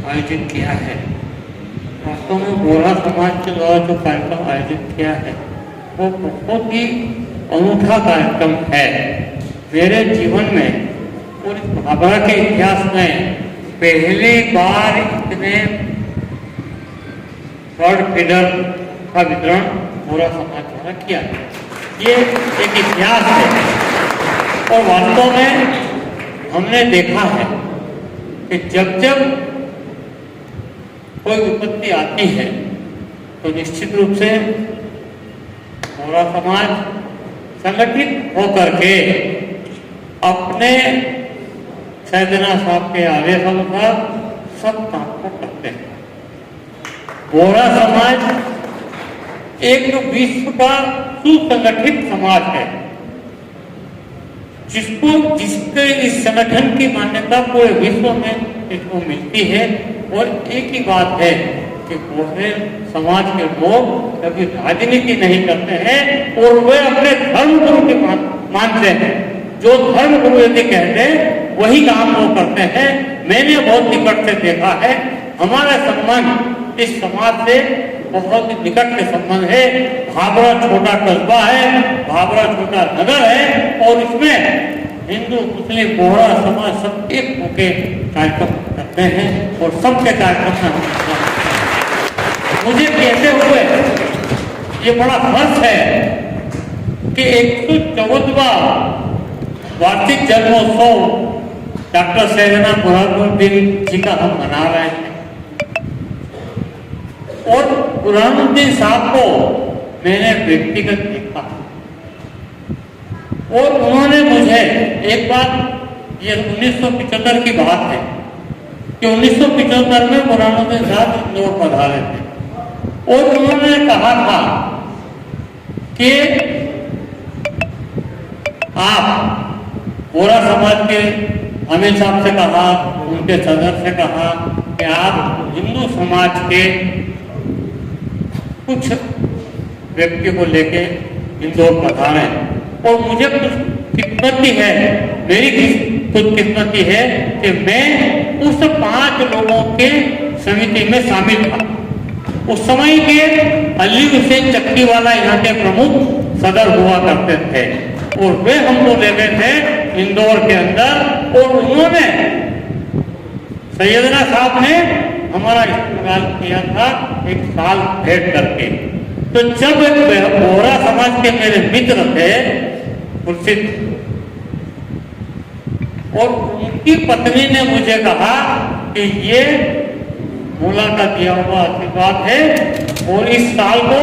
आयोजित किया है। वास्तव में बोहरा समाज के द्वारा जो कार्यक्रम आयोजित किया है वो बहुत ही अनूठा कार्यक्रम है। मेरे जीवन में और भाभरा के इतिहास में पहली बार इतने वर्ल्ड फीडर का वितरण बोहरा समाज द्वारा किया गया। ये एक इतिहास है और वास्तव में हमने देखा है कि जब जब कोई विपत्ति आती है तो निश्चित रूप से बोहरा समाज संगठित होकर के अपने सैयदना साहब के आदेश अनुसार सब काम को करते हैं। बोहरा समाज एक विश्व का सुसंगठित समाज है जिसके इस संगठन की मान्यता पूरे विश्व में इसको मिलती है। और एक ही बात है कि बोहरे समाज के लोग कभी राजनीति नहीं करते हैं और वे अपने धर्म गुरु के मानते हैं। जो धर्म गुरु यदि कहते हैं वही काम वो करते हैं। मैंने बहुत निकट से देखा है, हमारा संबंध इस समाज से बहुत निकट के संबंध है। भाभरा छोटा कस्बा है, भाभरा छोटा नगर है और इसमें हिंदू मुस्लिम बोहरा समाज सब एक होकर कार्यक्रम करते हैं और सबके कार्यक्रम में हम मुझे कहते हुए ये बड़ा हर्ष है कि 114वां वार्षिक जन्मोत्सव डॉक्टर सैयदना बुरहानुद्दीन जी का हम मना रहे हैं। और बुरहानुद्दीन साहब को मैंने व्यक्तिगत देखा और उन्होंने मुझे एक बार, ये 1975 की बात है कि 1975 में बुरहानुद्दीन साहब इंदौर पधारे थे और उन्होंने कहा था कि आप बोहरा समाज के अमीर साहब से कहा, उनके सदर से कहा कि आप हिंदू समाज के कुछ व्यक्ति को लेके इंदौर पधारे। और मुझे कुछ किस्मती है, मेरी कुछ किस्मती है कि मैं उस 5 लोगों के समिति में शामिल था। उस समय के अली हुसैन चक्कीवाला यहाँ के प्रमुख सदर हुआ करते थे और वे हमको ले गए थे इंदौर के अंदर और उन्होंने सैयदना साहब ने हमारा इस्तेमाल किया था 1 साल भेंट करके। तो जब बोहरा समाज के मेरे मित्र थे खुर्शीद और उनकी पत्नी ने मुझे कहा कि ये मौला का दिया हुआ आशीर्वाद है और इस साल को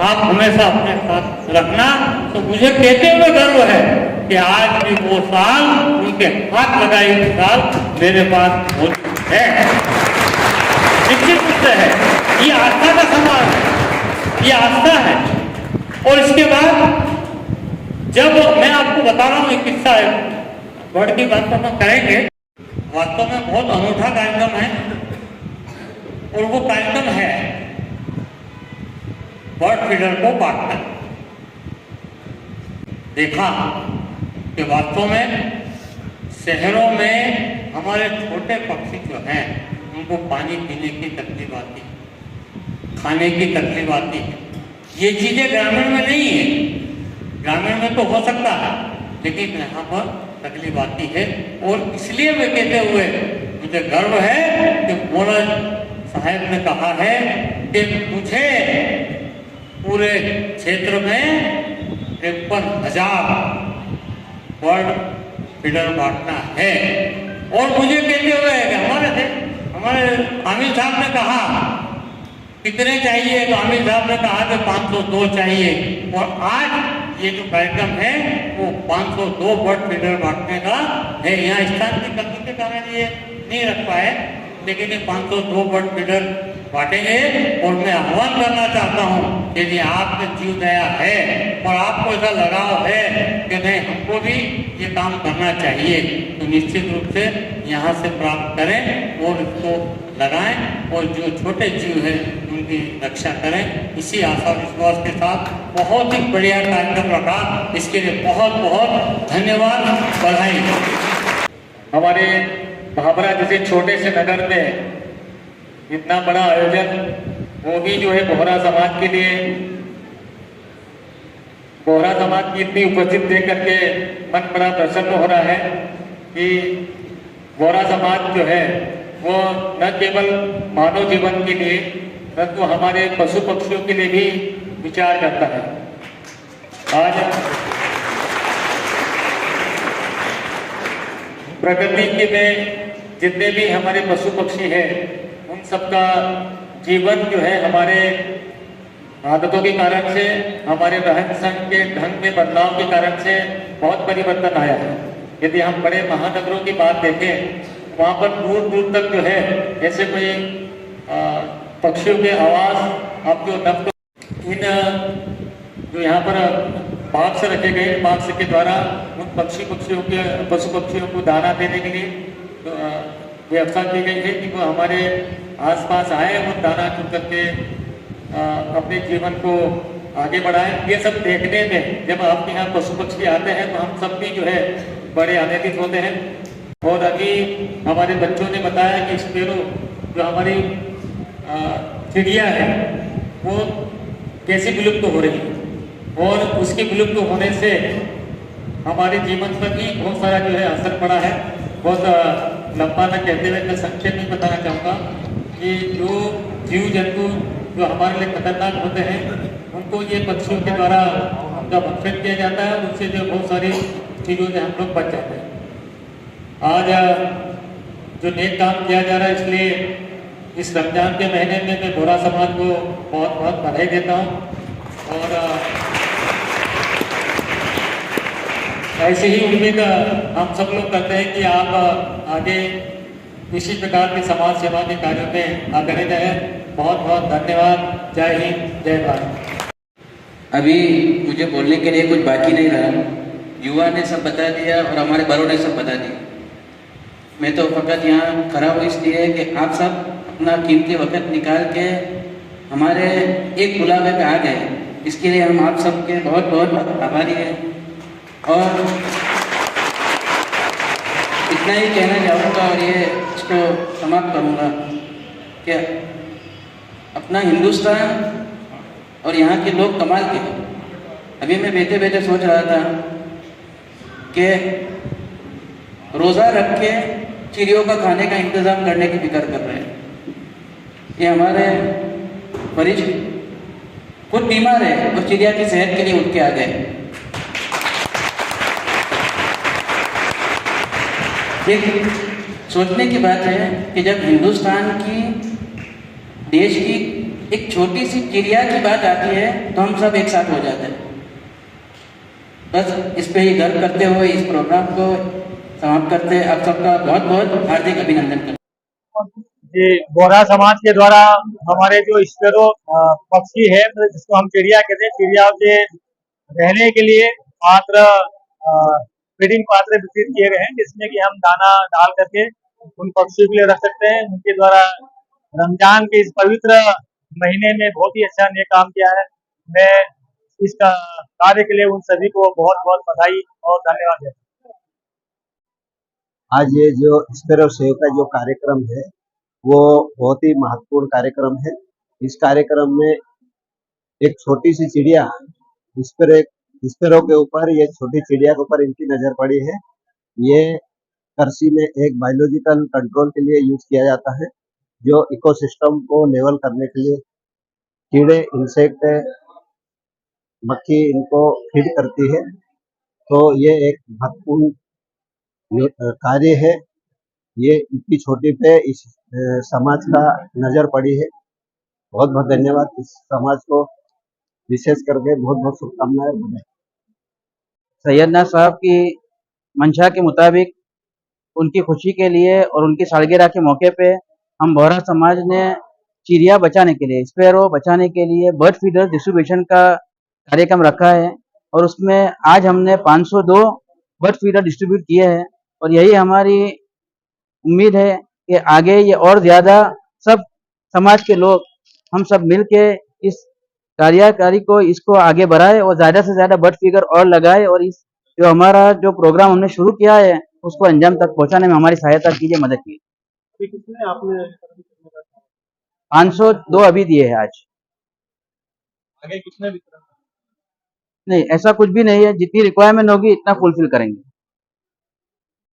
आप हमेशा अपने साथ रखना। तो मुझे कहते हुए गर्व है कि आज भी वो साल, उनके हाथ लगाए हुए साल मेरे पास मौजूद है। निश्चित रूप से है, ये आस्था का सवाल है, ये आस्था है। और इसके बाद जब मैं आपको बता रहा हूँ एक किस्सा है, वर्ड की बात तो हम करेंगे, वास्तव में बहुत अनूठा कार्यक्रम है और वो कार्यक्रम है बर्ड फीडर को बांटना। देखा कि वास्तव में शहरों में हमारे छोटे पक्षी जो हैं उनको पानी पीने की तकलीफ आती है, खाने की तकलीफ आती है। ये चीजें ग्रामीण में नहीं है, ग्रामीण में तो हो सकता है लेकिन यहाँ पर तकलीफ आती है। और इसलिए मैं कहते हुए मुझे गर्व है कि मौला साहब ने कहा है कि मुझे पूरे क्षेत्र में 53,000 बर्ड फीडर बांटना है। और मुझे कहते हुए हमारे आमिर साहब ने कहा कितने चाहिए, तो आमिर साहब ने कहा कि 502 चाहिए। और आज ये जो कार्यक्रम है वो 502 बर्ड फीडर बांटने का है। यहाँ स्थान की कमी के कारण ये नहीं रख पाए, लेकिन ये 502 बर्ड फीडर बांटेंगे। और मैं आह्वान करना चाहता हूँ यदि आपके जीव दया है और आपको ऐसा लगाव है कि नहीं हमको भी ये काम करना चाहिए, तो निश्चित रूप से यहाँ से प्राप्त करें और इसको लगाएं और जो छोटे जीव हैं उनकी रक्षा करें। इसी आशा विश्वास के साथ बहुत ही बढ़िया कार्यक्रम रखा, इसके लिए बहुत बहुत धन्यवाद, बधाई। हमारे भाभरा जैसे छोटे से नगर में इतना बड़ा आयोजन, वो भी जो है बोहरा समाज के लिए, बोहरा समाज की इतनी उपस्थित देख करके मन बड़ा प्रसन्न हो रहा है कि बोहरा समाज जो है वो न केवल मानव जीवन के लिए, परंतु हमारे पशु पक्षियों के लिए भी विचार करता है। आज प्रकृति के में जितने भी हमारे पशु पक्षी हैं, उन सबका जीवन जो है हमारे आदतों के कारण से, हमारे रहन सहन के ढंग में बदलाव के कारण से बहुत परिवर्तन आया है। यदि हम बड़े महानगरों की बात देखें, वहाँ पर दूर दूर तक जो है ऐसे कोई पक्षियों के आवाज आपको नब इन जो यहाँ पर बाक्स रखे गए, बाक्स के द्वारा उन पशु पक्षियों को दाना देने के लिए तो व्यवस्था की गई है कि वो हमारे आसपास आए और दाना चुन करके अपने जीवन को आगे बढ़ाएं। ये सब देखने में जब आपके यहाँ पशु पक्षी आते हैं तो हम सब भी जो है बड़े आनंदित होते हैं। और अभी हमारे बच्चों ने बताया कि स्पेरो जो हमारी चिड़िया है वो कैसे विलुप्त हो रही है, और उसके विलुप्त होने से हमारे जीवन पर भी बहुत सारा जो है असर पड़ा है। बहुत लंबा न कहते हुए मैं संक्षेप में बताना चाहूँगा कि जो जीव जंतु जो हमारे लिए खतरनाक होते हैं, उनको ये पक्षियों के द्वारा उनका भक्षण किया जाता है, उससे जो बहुत सारी चीज़ों से हम लोग बच जाते हैं। आज जो नेक काम किया जा रहा है, इसलिए इस रमजान के महीने में मैं बोहरा समाज को बहुत बहुत बधाई देता हूँ। और ऐसे ही उम्मीद हम सब लोग करते हैं कि आप आगे इसी प्रकार के समाज सेवा के कार्यों में आगे रहें। बहुत बहुत धन्यवाद। जय हिंद, जय भारत। अभी मुझे बोलने के लिए कुछ बाकी नहीं रहा, युवा ने सब बता दिया और हमारे बड़ों ने सब बता दिया। मैं तो फकत यहाँ खड़ा हूँ इसलिए कि आप सब अपना कीमती वक्त निकाल के हमारे एक बुलावे पे आ गए, इसके लिए हम आप सबके बहुत बहुत आभारी हैं। और इतना ही कहना चाहूँगा और ये इसको समाप्त करूँगा कि अपना हिंदुस्तान और यहाँ के लोग कमाल के हैं। अभी मैं बैठे बैठे सोच रहा था कि रोज़ा रख के चिड़ियों का खाने का इंतज़ाम करने की फिक्र कर रहे हैं। ये हमारे मरीज खुद बीमार है और चिड़िया की सेहत के लिए उठ के आ गए। एक सोचने की बात है कि जब हिंदुस्तान की देश की एक छोटी सी चिड़िया की बात आती है तो हम सब एक साथ हो जाते हैं। बस इस पे ही गर्व करते हुए इस प्रोग्राम को समाप्त करते हैं। आप सबका बहुत बहुत हार्दिक अभिनंदन करते हैं। जी, बोहरा समाज के द्वारा हमारे जो स्पेरो पक्षी है, जिसको हम चिड़िया कहते हैं, चिड़िया के रहने के लिए पात्र फीडिंग पात्र वितरित किए गए हैं, जिसमें कि हम दाना डाल करके उन पक्षियों के लिए रख सकते हैं। उनके द्वारा रमजान के इस पवित्र महीने में बहुत ही अच्छा ने काम किया है। मैं इस कार्य के लिए उन सभी को बहुत बहुत बधाई और धन्यवाद देता हूं। आज ये जो स्पेरो सेव का जो कार्यक्रम है वो बहुत ही महत्वपूर्ण कार्यक्रम है। इस कार्यक्रम में एक छोटी सी चिड़िया स्पेरो के ऊपर, ये छोटी चिड़िया के ऊपर इनकी नजर पड़ी है। ये कृषि में एक बायोलॉजिकल कंट्रोल के लिए यूज किया जाता है, जो इकोसिस्टम को लेवल करने के लिए कीड़े, इंसेक्ट, मक्खी इनको फीड करती है। तो ये एक महत्वपूर्ण कार्य है। ये इतनी छोटी पे इस समाज का नजर पड़ी है। बहुत बहुत धन्यवाद। इस समाज को विशेष करके बहुत बहुत शुभकामनाएं। सैयदना साहब की मंशा के मुताबिक उनकी खुशी के लिए और उनकी सालगिरह के मौके पे हम बोहरा समाज ने चिड़िया बचाने के लिए, स्पैरो बचाने के लिए बर्ड फीडर डिस्ट्रीब्यूशन का कार्यक्रम रखा है। और उसमें आज हमने 502 बर्ड फीडर डिस्ट्रीब्यूट किए हैं। और यही हमारी उम्मीद है कि आगे ये और ज़्यादा सब समाज के लोग हम सब मिल के इस कार्यकारी को इसको आगे बढ़ाए और ज़्यादा से ज़्यादा बर्ड फिगर और लगाए, और इस जो हमारा जो प्रोग्राम हमने शुरू किया है उसको अंजाम तक पहुंचाने में हमारी सहायता कीजिए, मदद कीजिए। किसने आपने 502 अभी दिए हैं आज। आगे कितने वितरण? नहीं, ऐसा कुछ भी नहीं है, जितनी रिक्वायरमेंट होगी इतना फुलफिल करेंगे।